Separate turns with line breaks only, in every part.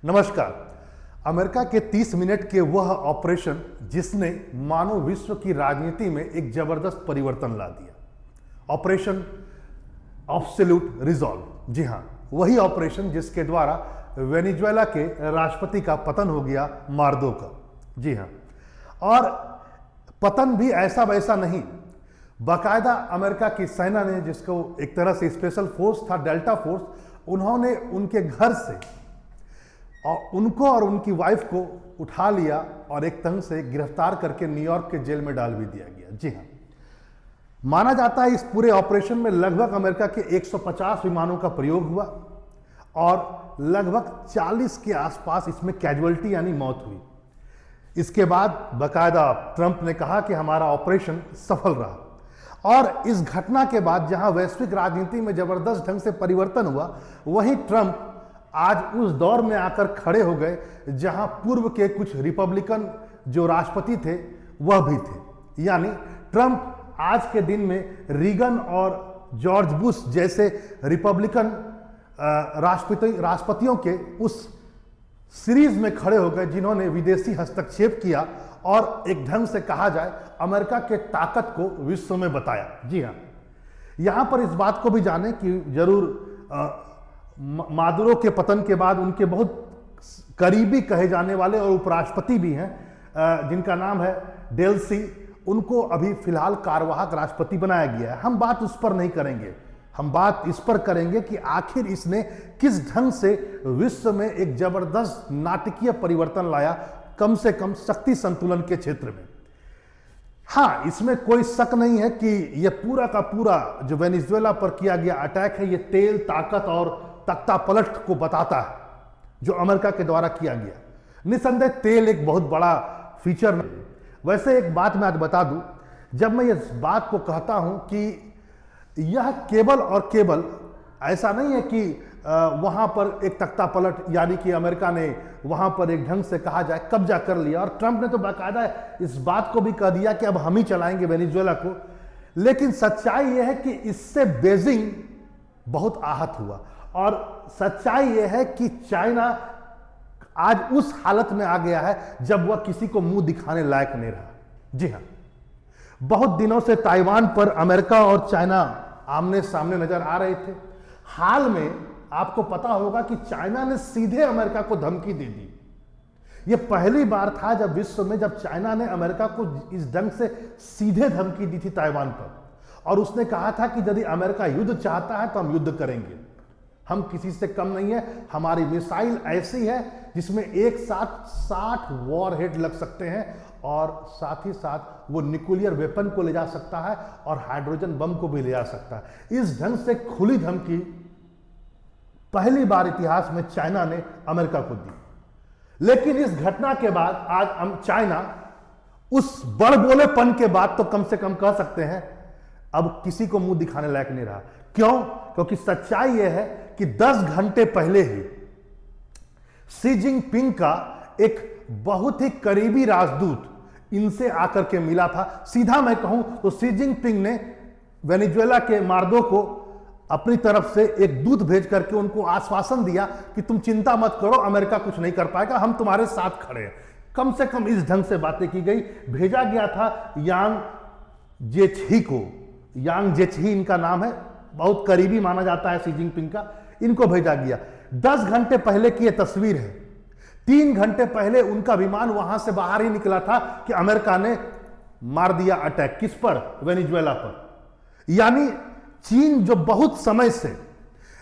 नमस्कार। अमेरिका के 30 मिनट के वह ऑपरेशन जिसने मानव विश्व की राजनीति में एक जबरदस्त परिवर्तन ला दिया, ऑपरेशन एब्सोल्यूट रिजॉल्व। जी हाँ, वही ऑपरेशन जिसके द्वारा वेनेजुएला के राष्ट्रपति का पतन हो गया, मार्दो का। जी हाँ, और पतन भी ऐसा वैसा नहीं, बाकायदा अमेरिका की सेना ने, जिसको एक तरह से स्पेशल फोर्स था, डेल्टा फोर्स, उन्होंने उनके घर से और उनको और उनकी वाइफ को उठा लिया और एक तंग से गिरफ्तार करके न्यूयॉर्क के जेल में डाल भी दिया गया। जी हाँ, माना जाता है इस पूरे ऑपरेशन में लगभग अमेरिका के 150 विमानों का प्रयोग हुआ और लगभग 40 के आसपास इसमें कैजुअल्टी यानी मौत हुई। इसके बाद बाकायदा ट्रंप ने कहा कि हमारा ऑपरेशन सफल रहा। और इस घटना के बाद जहां वैश्विक राजनीति में जबरदस्त ढंग से परिवर्तन हुआ, वहीं ट्रंप आज उस दौर में आकर खड़े हो गए जहां पूर्व के कुछ रिपब्लिकन जो राष्ट्रपति थे वह भी थे। यानी ट्रंप आज के दिन में रीगन और जॉर्ज बुश जैसे रिपब्लिकन राष्ट्रपतियों के उस सीरीज में खड़े हो गए जिन्होंने विदेशी हस्तक्षेप किया और एक ढंग से कहा जाए अमेरिका के ताकत को विश्व में बताया। जी हाँ, यहां पर इस बात को भी जाने कि जरूर मादुरो के पतन के बाद उनके बहुत करीबी कहे जाने वाले और उपराष्ट्रपति भी हैं जिनका नाम है डेल्सी, उनको अभी फिलहाल कार्यवाहक राष्ट्रपति बनाया गया है। हम बात उस पर नहीं करेंगे, हम बात इस पर करेंगे कि आखिर इसने किस ढंग से विश्व में एक जबरदस्त नाटकीय परिवर्तन लाया, कम से कम शक्ति संतुलन के क्षेत्र में। हाँ, इसमें कोई शक नहीं है कि यह पूरा का पूरा जो वेनेजुएला पर किया गया अटैक है, यह तेल, ताकत और तख्ता पलट को बताता है जो अमेरिका के द्वारा किया गया। निसंदेह तेल एक बहुत बड़ा फीचर नहीं। वैसे एक बात मैं आज बता दूं, जब मैं इस बात को कहता हूं कि यह केवल और केवल ऐसा नहीं है कि वहां पर एक तख्ता पलट यानी कि अमेरिका ने वहां पर एक ढंग से कहा जाए कब्जा कर लिया, और ट्रंप ने तो बाकायदा इस बात को भी कह दिया कि अब हम ही चलाएंगे वेनेजुएला को। लेकिन सच्चाई यह है कि इससे बीजिंग बहुत आहत हुआ, और सच्चाई यह है कि चाइना आज उस हालत में आ गया है जब वह किसी को मुंह दिखाने लायक नहीं रहा। जी हां, बहुत दिनों से ताइवान पर अमेरिका और चाइना आमने सामने नजर आ रहे थे। हाल में आपको पता होगा कि चाइना ने सीधे अमेरिका को धमकी दे दी। यह पहली बार था जब विश्व में जब चाइना ने अमेरिका को इस ढंग से सीधे धमकी दी थी ताइवान पर, और उसने कहा था कि यदि अमेरिका युद्ध चाहता है तो हम युद्ध करेंगे, हम किसी से कम नहीं है, हमारी मिसाइल ऐसी है जिसमें एक साथ 60 वॉर हेड लग सकते हैं, और साथ ही साथ वो न्यूक्लियर वेपन को ले जा सकता है और हाइड्रोजन बम को भी ले जा सकता है। इस ढंग से खुली धमकी पहली बार इतिहास में चाइना ने अमेरिका को दी। लेकिन इस घटना के बाद आज हम चाइना उस बड़बोलेपन के बाद तो कम से कम कह सकते हैं अब किसी को मुंह दिखाने लायक नहीं रहा। क्यों? क्योंकि सच्चाई यह है कि 10 घंटे पहले ही शी जिनपिंग का एक बहुत ही करीबी राजदूत इनसे आकर के मिला था। सीधा मैं कहूं तो शी जिनपिंग ने वेनेजुएला के मार्दो को अपनी तरफ से एक दूत भेज करके उनको आश्वासन दिया कि तुम चिंता मत करो, अमेरिका कुछ नहीं कर पाएगा, हम तुम्हारे साथ खड़े हैं। कम से कम इस ढंग से बातें की गई। भेजा गया था यांग जेची को, यांग जेची इनका नाम है, बहुत करीबी माना जाता है शी जिनपिंग का, इनको भेजा गया। 10 घंटे पहले की यह तस्वीर है। 3 घंटे पहले उनका विमान वहां से बाहर ही निकला था कि अमेरिका ने मार दिया अटैक। किस पर? वेनेजुएला पर। यानी चीन जो बहुत समय से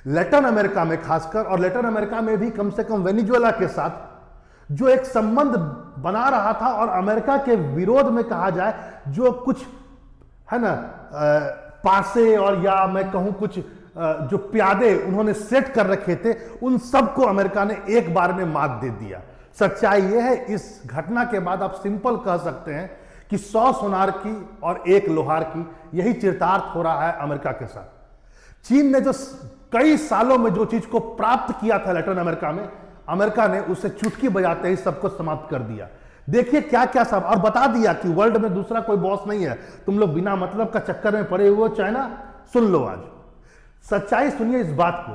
लैटिन अमेरिका में खासकर, और लैटिन अमेरिका में भी कम से कम वेनेजुएला के साथ जो एक संबंध बना रहा था, और अमेरिका के विरोध में कहा जाए जो कुछ है ना पासे और या मैं कहूं कुछ जो प्यादे उन्होंने सेट कर रखे थे, उन सबको अमेरिका ने एक बार में मात दे दिया। सच्चाई यह है, इस घटना के बाद आप सिंपल कह सकते हैं कि 100 सोनार की और 1 लोहार की यही चिरतार्थ हो रहा है अमेरिका के साथ। चीन ने जो कई सालों में जो चीज को प्राप्त किया था लैटिन अमेरिका में, अमेरिका ने उसे चुटकी बजाते ही सबको समाप्त कर दिया। देखिए क्या क्या सब, और बता दिया कि वर्ल्ड में दूसरा कोई बॉस नहीं है, तुम लोग बिना मतलब का चक्कर में पड़े हुए हो चाइना। सुन लो आज सच्चाई, सुनिए इस बात को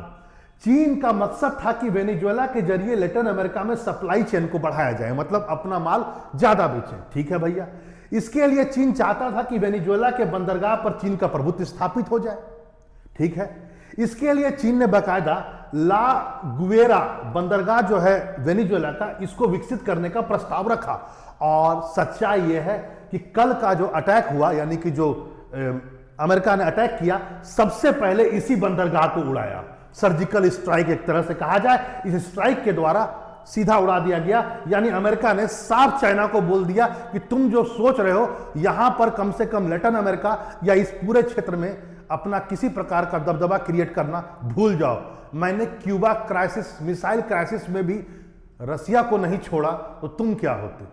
चीन का मकसद था कि वेनेजुएला के जरिए लैटिन अमेरिका में सप्लाई चेन को बढ़ाया जाए, मतलब अपना माल ज्यादा बेचें। ठीक है भैया, इसके लिए चीन चाहता था कि वेनेजुएला के बंदरगाह पर चीन का प्रभुत्व स्थापित हो जाए। ठीक है, इसके लिए चीन ने बाकायदा ला गुएरा बंदरगाह जो है वेनेजुएला का, इसको विकसित करने का प्रस्ताव रखा। और सच्चाई यह है कि कल का जो अटैक हुआ, यानी कि जो अमेरिका ने अटैक किया, सबसे पहले इसी बंदरगाह को उड़ाया। सर्जिकल स्ट्राइक एक तरह से कहा जाए, इस स्ट्राइक के द्वारा सीधा उड़ा दिया गया। यानी अमेरिका ने साफ चाइना को बोल दिया कि तुम जो सोच रहे हो यहां पर कम से कम लैटिन अमेरिका या इस पूरे क्षेत्र में अपना किसी प्रकार का दबदबा क्रिएट करना भूल जाओ। मैंने क्यूबा क्राइसिस, मिसाइल क्राइसिस में भी रसिया को नहीं छोड़ा, तो तुम क्या होते।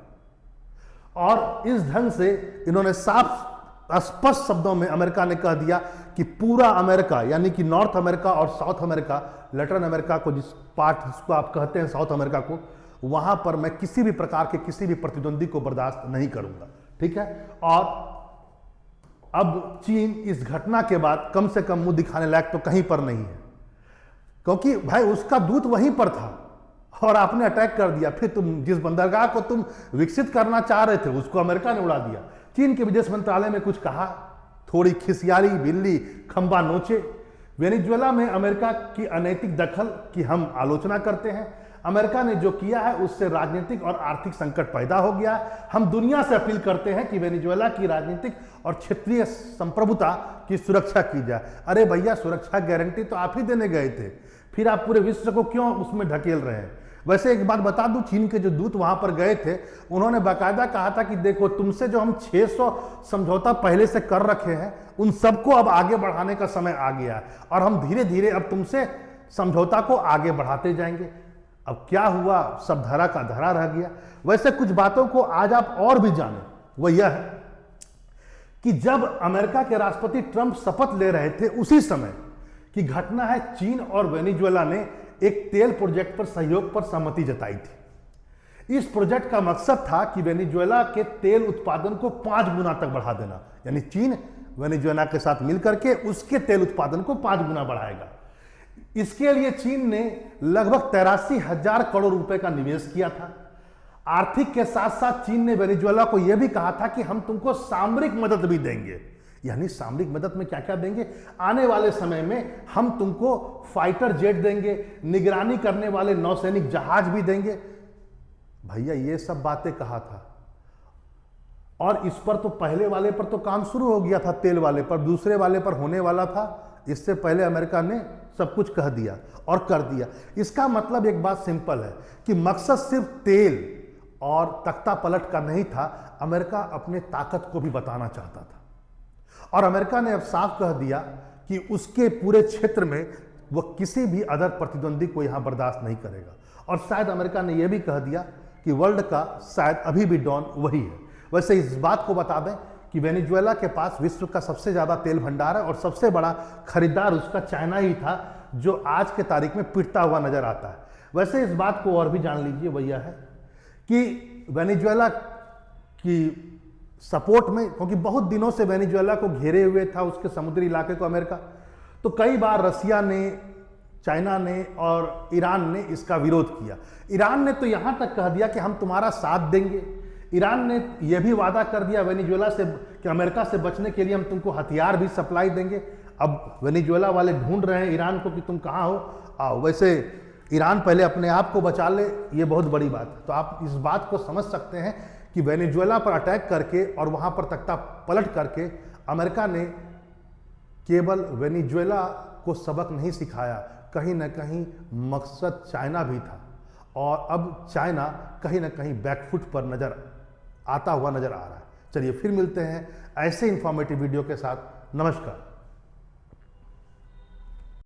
और इस ढंग से इन्होंने साफ स्पष्ट शब्दों में अमेरिका ने कह दिया कि पूरा अमेरिका, यानी कि नॉर्थ अमेरिका और साउथ अमेरिका, लैटिन अमेरिका को जिस पार्ट जिसको आप कहते हैं साउथ अमेरिका को, वहां पर मैं किसी भी प्रकार के किसी भी प्रतिद्वंदी को बर्दाश्त नहीं करूंगा। ठीक है, और अब चीन इस घटना के बाद कम से कम मुंह दिखाने लायक तो कहीं पर नहीं है, क्योंकि भाई उसका दूत वहीं पर था और आपने अटैक कर दिया। फिर तुम जिस बंदरगाह को तुम विकसित करना चाह रहे थे उसको अमेरिका ने उड़ा दिया। चीन के विदेश मंत्रालय में कुछ कहा, थोड़ी खिसियाली बिल्ली खंबा नोचे। वेनेजुएला में अमेरिका की अनैतिक दखल की हम आलोचना करते हैं। अमेरिका ने जो किया है उससे राजनीतिक और आर्थिक संकट पैदा हो गया। हम दुनिया से अपील करते हैं कि वेनेजुएला की राजनीतिक और क्षेत्रीय संप्रभुता की सुरक्षा की जाए। अरे भैया, सुरक्षा गारंटी तो आप ही देने गए थे, फिर आप पूरे विश्व को क्यों उसमें ढकेल रहे हैं। वैसे एक बात बता दूं, चीन के जो दूत वहां पर गए थे उन्होंने बाकायदा कहा था कि देखो, तुमसे जो हम 600 समझौता पहले से कर रखे हैं उन सबको अब आगे बढ़ाने का समय आ गया है और हम धीरे धीरे अब तुमसे समझौता को आगे बढ़ाते जाएंगे। अब क्या हुआ, सब धरा का धरा रह गया। वैसे कुछ बातों को आज आप और भी जाने, वो यह है कि जब अमेरिका के राष्ट्रपति ट्रंप शपथ ले रहे थे उसी समय की घटना है, चीन और वेनेजुएला ने एक तेल प्रोजेक्ट पर सहयोग पर सहमति जताई थी। इस प्रोजेक्ट का मकसद था कि वेनेजुएला के तेल उत्पादन को 5 गुना तक बढ़ा देना, यानी चीन वेनेजुएला के साथ मिलकर के उसके तेल उत्पादन को 5 गुना बढ़ाएगा। इसके लिए चीन ने लगभग 83,000 करोड़ रुपए का निवेश किया था। आर्थिक के साथ साथ चीन ने वेनेजुएला को यह भी कहा था कि हम तुमको सामरिक मदद भी देंगे। यानी सामरिक मदद में क्या क्या देंगे, आने वाले समय में हम तुमको फाइटर जेट देंगे, निगरानी करने वाले नौसैनिक जहाज भी देंगे। भैया, ये सब बातें कहा था और इस पर तो पहले वाले पर तो काम शुरू हो गया था, तेल वाले पर, दूसरे वाले पर होने वाला था। इससे पहले अमेरिका ने सब कुछ कह दिया और कर दिया। इसका मतलब एक बात सिंपल है कि मकसद सिर्फ तेल और तख्ता पलट का नहीं था, अमेरिका अपने ताकत को भी बताना चाहता था। और अमेरिका ने अब साफ कह दिया कि उसके पूरे क्षेत्र में वह किसी भी अदर प्रतिद्वंदी को यहां बर्दाश्त नहीं करेगा। और शायद अमेरिका ने यह भी कह दिया कि वर्ल्ड का शायद अभी भी डॉन वही है। वैसे इस बात को बता दें कि वेनेजुएला के पास विश्व का सबसे ज्यादा तेल भंडार है और सबसे बड़ा खरीदार उसका चाइना ही था, जो आज के तारीख में पिटता हुआ नजर आता है। वैसे इस बात को और भी जान लीजिए, भैया है कि वेनेजुएला की सपोर्ट में, क्योंकि बहुत दिनों से वेनेजुएला को घेरे हुए था उसके समुद्री इलाके को अमेरिका, तो कई बार रसिया ने, चाइना ने और ईरान ने इसका विरोध किया। ईरान ने तो यहां तक कह दिया कि हम तुम्हारा साथ देंगे। ईरान ने यह भी वादा कर दिया वेनेजुएला से कि अमेरिका से बचने के लिए हम तुमको हथियार भी सप्लाई देंगे। अब वेनेजुएला वाले ढूंढ रहे हैं ईरान को कि तुम कहां हो, आओ। वैसे ईरान पहले अपने आप को बचा ले, ये बहुत बड़ी बात है। तो आप इस बात को समझ सकते हैं कि वेनेजुएला पर अटैक करके और वहां पर तख्ता पलट करके अमेरिका ने केवल वेनेजुएला को सबक नहीं सिखाया, कहीं ना कहीं मकसद चाइना भी था। और अब चाइना कहीं ना कहीं बैकफुट पर आता हुआ नजर आ रहा है। चलिए फिर मिलते हैं ऐसे इंफॉर्मेटिव वीडियो के साथ। नमस्कार।